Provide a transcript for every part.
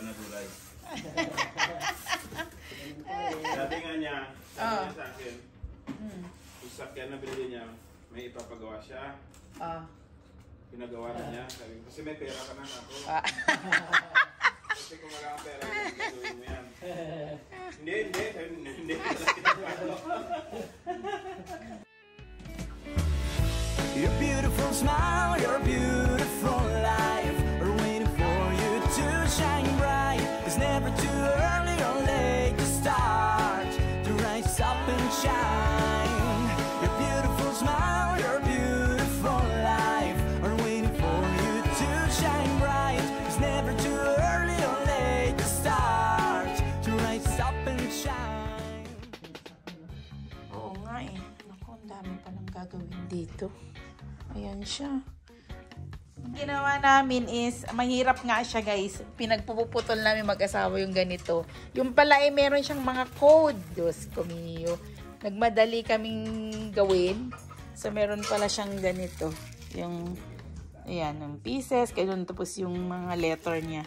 na tulay. Dati nga niya, sabi niya sa akin, sasakyan na binili niya, may ipapagawa siya. Pinagawa na niya. Sabi ko, kasi may pera ka na ako. Kasi kung wala kang pera, gagawin mo yan. Hindi. Your beautiful smile, your beautiful life are waiting for you to shine bright. It's never too early or late to start to rise up and shine. Your beautiful smile, your beautiful life are waiting for you to shine bright. It's never too early or late to start to rise up and shine. Oo nga eh. Naku, ang dami palang gagawin dito. Ayan siya. Ang ginawa namin is, mahirap nga siya guys. Pinagpuputol namin mag-asawa yung ganito. Yung pala ay meron siyang mga code. Diyos ko miyo. Nagmadali kaming gawin. So meron pala siyang ganito. Yung, ayan, yung pieces. Kaya tapos yung mga letter niya.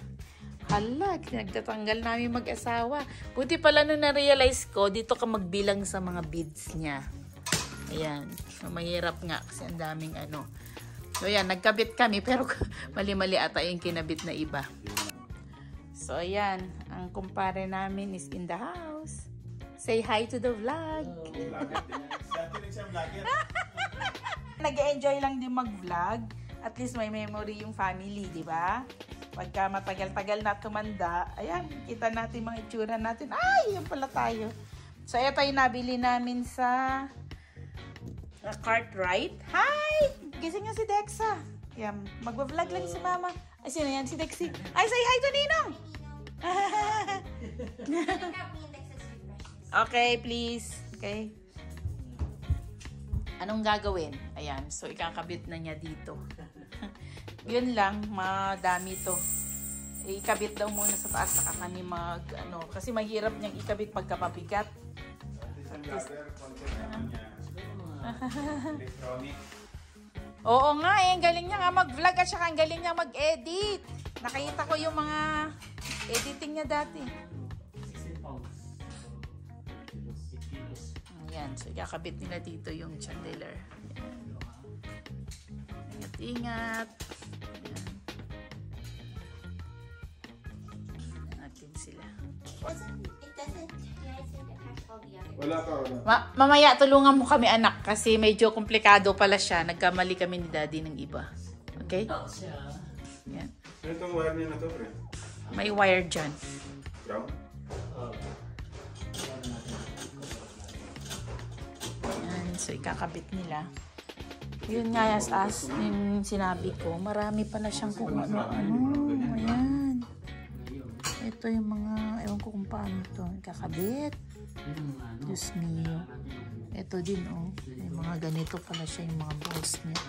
Hala, nagtatanggal namin mag-asawa. Buti pala nung na-realize ko, dito ka magbilang sa mga beads niya. Ayan. So, mahirap nga kasi ang daming ano. So, ayan. Nagkabit kami pero mali-mali ata yung kinabit na iba. So, ayan. Ang kumpare namin is in the house. Say hi to the vlog. Nag-enjoy lang din mag-vlog. At least may memory yung family, di ba? Pagka matagal-tagal na tumanda, ayan, kita natin mga itsura natin. Ay, yan pala tayo. So, ito yung nabili namin sa Cartwright. Hi! Gising nga si Dexa. Yan, magbablog lang si Mama. Ay, sino yan? Si Dexy. Ay, say hi to Ninong! Okay, please. Okay. Anong gagawin? Ayan, so ikakabit na niya dito. Yun lang, madami to. Ikabit daw muna sa taas saka kami mag, ano, kasi mahirap niyang ikabit pagkapabigat. Electronic. Oo nga eh, ang galing niya nga mag-vlog at saka ang galing niya mag-edit. Nakita ko yung mga editing niya dati. Ayan, so ikakabit nila dito yung chandelier. Ingat-ingat. Natin sila. Wala ka. Mamaya tulungan mo kami anak kasi medyo komplikado pala siya. Nagkamali kami ni Daddy ng iba. Okay? Yan. Ano itong wire niya na to, pre? May wire dyan. Ground? Yan. So ikakabit nila. Yun nga as yung sinabi ko. Marami pala siyang kung ano-ano. Ayan. Ito yung mga, ewan ko kung paano ito. Ikakabit. Diyos mio. Ito din, oh. May mga ganito pala siya yung mga balls niya.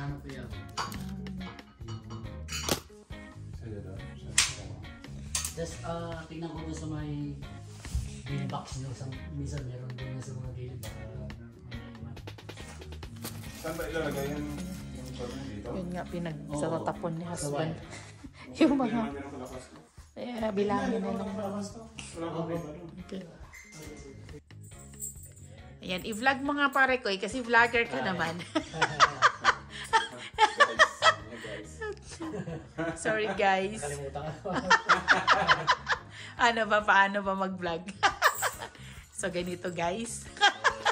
Just, tingnan ko sa may bill box nyo. Minsan meron din na sa mga bill box. Saan ba ilalagay yung dito? Yun nga, pinagsatatapon ni husband. Yung mga, bilangin na lang. Okay. Ayan, i-vlog mo nga pare ko kasi vlogger ka naman. Sorry guys. Ano ba, paano ba mag-vlog? So ganito guys.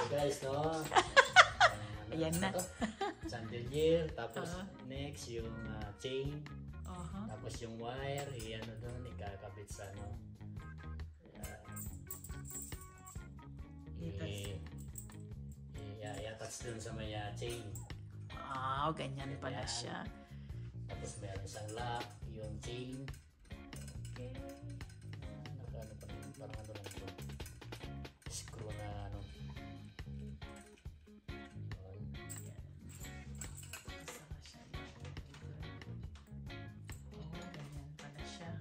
Guys, no? Ayan na. Chandelier, tapos next yung chain. Tapos yung wire, ano doon, ikakabit sa ano. I-attach doon sa may chain. Ganyan pala siya. Tapos meron isang lock, yung chain. Okay. Ano pa rin, parang ano lang ito. Screw na ano. Ganyan pala siya.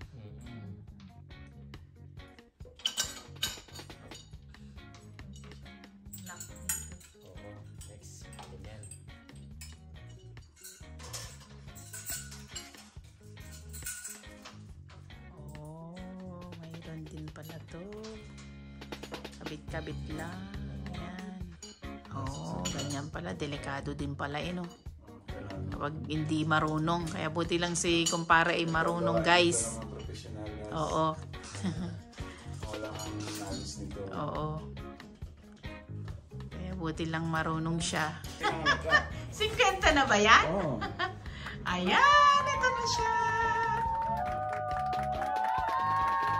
Next, ganyan. dito. Kabit-kabit lang. Yan. Oh, ganyan pala. Delikado din pala no. Kapag hindi marunong. Kaya buti lang si kumpare ay marunong, guys. Oo. Wala kang knowledge nito. Oo. Kaya buti lang marunong siya. 50 na ba yan? Oo. Ayan, ito na siya.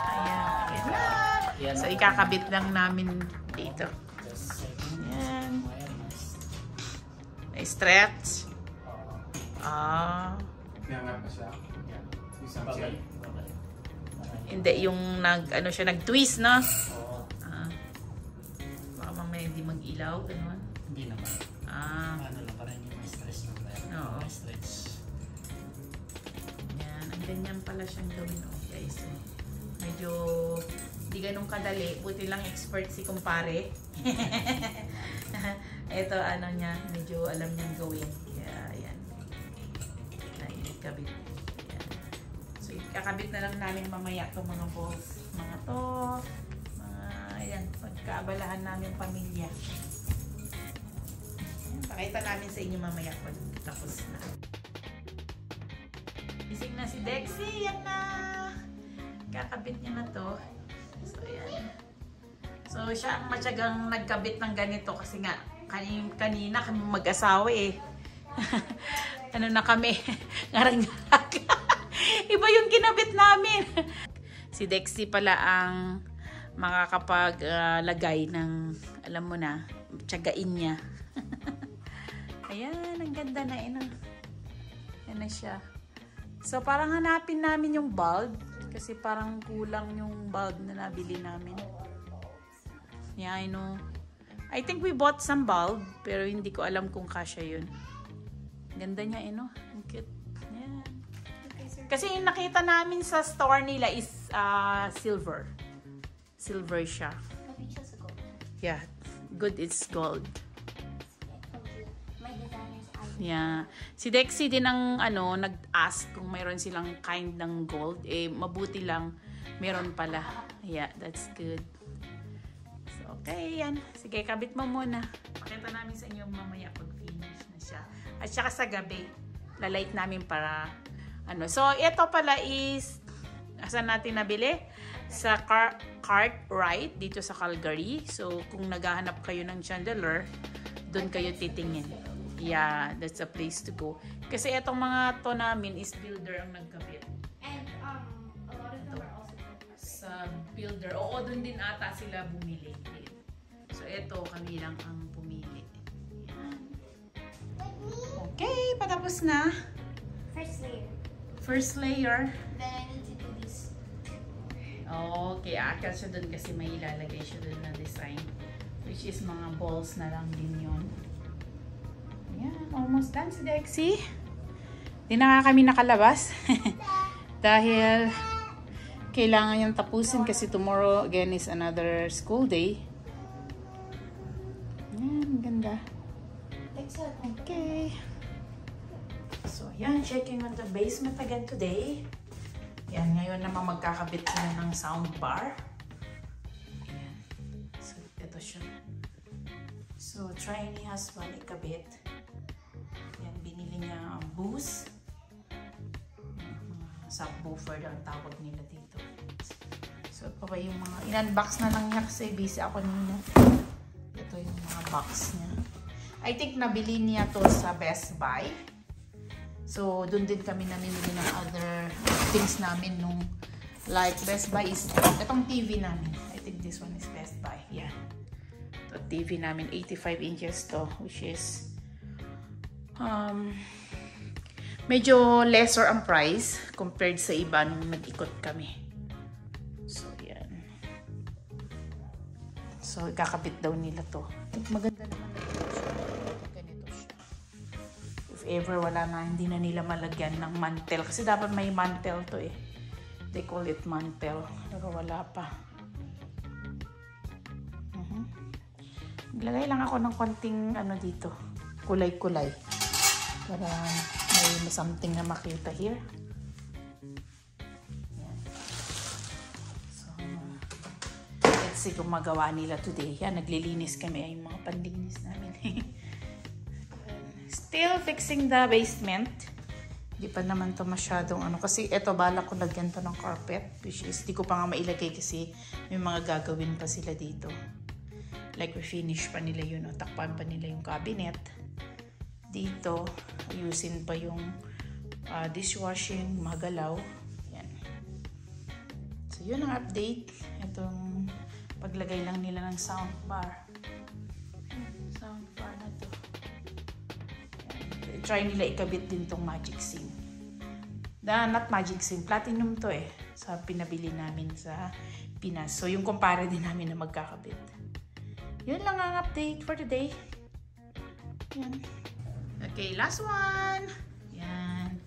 Ayan na. So, ikakabit lang namin dito. Ayan. Stretch. Kaya pa siya. Isang siya. Hindi, yung nag-twist, no? Baka mamaya hindi mag-ilaw, gano'n. Hindi naman. Ano lang, parang yung may stress ng wire. Oo. May stretch. Yan, ang ganyan pala siyang gawin, guys. Medyo hindi ganun kadali. Buti lang expert si kumpare. Ito, niya, medyo alam niyang gawin. Kaya, ayan. Ikabit. Ayan. So, ikakabit na lang namin mamaya itong mga balls. Mga to. Ayan, pagkaabalahan namin pamilya. Ayan, pakita namin sa inyo mamaya pag tapos na. Ising na si Dexy. Yan na. Kakabit niya na to. So, ayan. So, siya ang matyagang nagkabit ng ganito kasi nga, kanina kami mag-asawa eh. Ano na kami? Ngarang-ngarang. Iba yung kinabit namin. Si Dexy pala ang makakapaglagay ng, alam mo na, tiyagain niya. Ayan, ang ganda na ina. Yan na siya. So, parang hanapin namin yung bulb. Kasi parang kulang yung bulb na nabili namin. Yeah, I know. I think we bought some bulb, pero hindi ko alam kung kasya yun. Ganda niya, no? Ang cute. Yeah. Kasi yung nakita namin sa store nila is silver. Silver siya. Yeah. Good, it's gold. Yeah. Si Dexy din ang nag-ask kung mayroon silang kind ng gold. Eh, mabuti lang. Meron pala. Yeah, that's good. So, okay, yan. Sige, kabit mo muna. Pakita namin sa inyo mamaya pag finish na siya. At saka sa gabi, lalight namin para So, ito pala is asan natin nabili? Sa Cartwright dito sa Calgary. So, kung naghahanap kayo ng chandelier, doon kayo titingin. Yeah, that's a place to go. Kasi itong mga to namin is builder ang nagkabit. And a lot of them are also sa builder. Oo, doon din ata sila bumili. So, ito kami lang ang pumili. Yan. Okay, patapos na. first layer. First layer. Then I need to do this. Okay, akal siya doon kasi may ilalagay siya doon na design. Which is mga balls na lang din yun. Ayan, almost done si Dexy. Di na nga kami nakalabas. Dahil kailangan yung tapusin kasi tomorrow again is another school day. Ayan, ganda. Okay. So, yan. Checking on the basement again today. Yan, ngayon naman magkakabit sila ng soundbar. Ayan. So, ito siya. So, try ni husband ikabit. Yan, binili niya boost. Subwoofer daw ang tawag nila dito. So, pa ba yung mga... In-unbox na lang niya kasi busy ako nila. Ito yung mga box niya. I think nabili niya to sa Best Buy. So, dun din kami namimili ng other things namin nung like Best Buy is itong TV namin. I think this one is Best Buy. Yeah. Ito TV namin 85 inches to, which is medyo lesser ang price compared sa iba nung nag-ikot kami. So, yan. So, ikakabit daw nila to. Maganda naman na ito siya. Ganito siya. If ever wala na, hindi na nila malagyan ng mantel. Kasi dapat may mantel to eh. They call it mantel. Pero wala pa. Naglagay lang ako ng konting dito. Kulay-kulay. Para may something na makita here. Yan. So, kasi gumagawa nila today. Yan, naglilinis kami. Ay, yung mga panlinis namin. Still fixing the basement. Hindi pa naman to masyadong ano. Kasi eto, balak ko lagyan to ng carpet. Which is, di ko pa nga mailagay kasi may mga gagawin pa sila dito. Like, finish pa nila yun. Takpan pa nila yung cabinet. Dito, ayusin pa yung dishwashing, magalaw. Yan. So, yun ang update. Itong paglagay lang nila ng soundbar. Soundbar na to. Yan. Try nila ikabit din tong magic sim. Not magic sim, platinum to eh. Sa pinabili namin sa Pinas. So, yung kumpare din namin na magkakabit. Yun lang ang update for today. Yan. Okay, last one. Yan.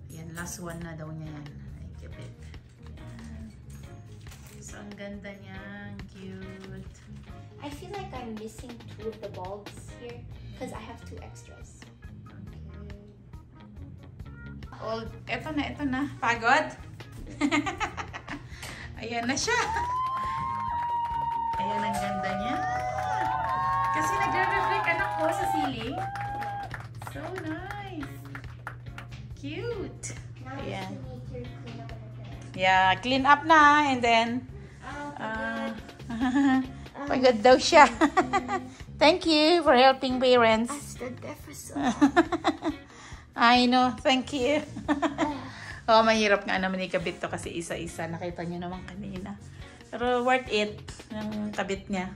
Yan, last one na daw niya yan. Ikabit. Yan. So, ang ganda niya. Cute. I feel like I'm missing 2 of the bulbs here because I have 2 extras. Oh, eto na. Pagod? Ayan na siya. Ayan ang ganda niya. Kasi nagre-reflect anak ko sa ceiling. So nice. Cute. Now Ayan. you need to clean up everything. Yeah, clean up na and then pagod daw siya. Thank you for helping parents. I stood there for so I know, thank you. Oh, mahirap nga naman ikabit to kasi isa-isa. Nakita niyo naman kanina. Pero worth it, yung kabit niya.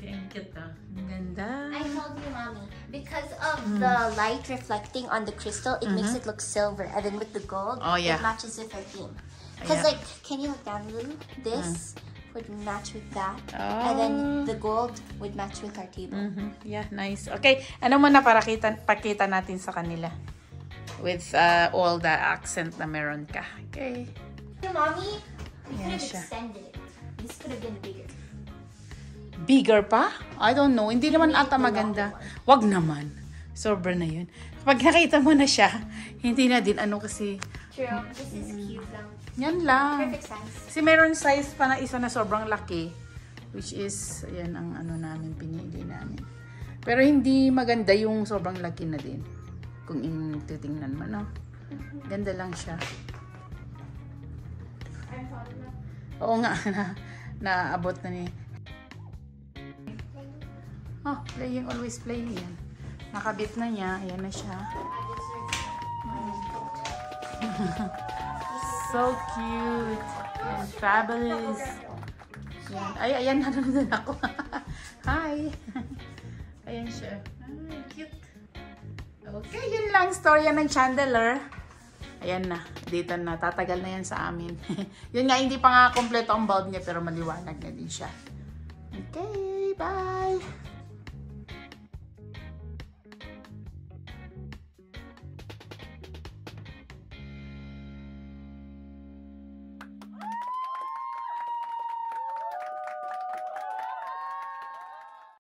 Ang cute ah. Ang ganda. I told you, Mommy, because of the light reflecting on the crystal, it makes it look silver. And then with the gold, yeah. it matches with her theme. Because, Yeah. like, can you look down, Lulu? This would match with that. And then the gold would match with our table. Yeah, nice. Okay, ano muna para pakita natin sa kanila. With all the accent na meron ka. Okay. Mommy, we Ayan could have siya. extended it. This could have been bigger. Bigger pa? I don't know. Hindi naman ata maganda. Wag naman. Sobra na yun. Pag nakita mo na siya, hindi na din ano kasi. True. This is cute lang. Yan lang. Perfect size. Kasi meron size pa na isa na sobrang laki. Which is, yan ang ano namin, pinili namin. Pero hindi maganda yung sobrang laki na din. Kung titingnan mo, no? Ganda lang siya. Oo nga, naabot na ni. Oh, playing, always playing yan. Nakabit na niya, ayan na siya. So cute. And fabulous. Yan. Ay, ayan, nanonood ako. Hi. Ayan siya. Ay, cute. Okay, yun lang. Storya ng chandelier. Ayan na. Dito na. Tatagal na yan sa amin. Yun nga, hindi pa nga kompleto ang bulb niya pero maliwanag na din siya. Okay, bye.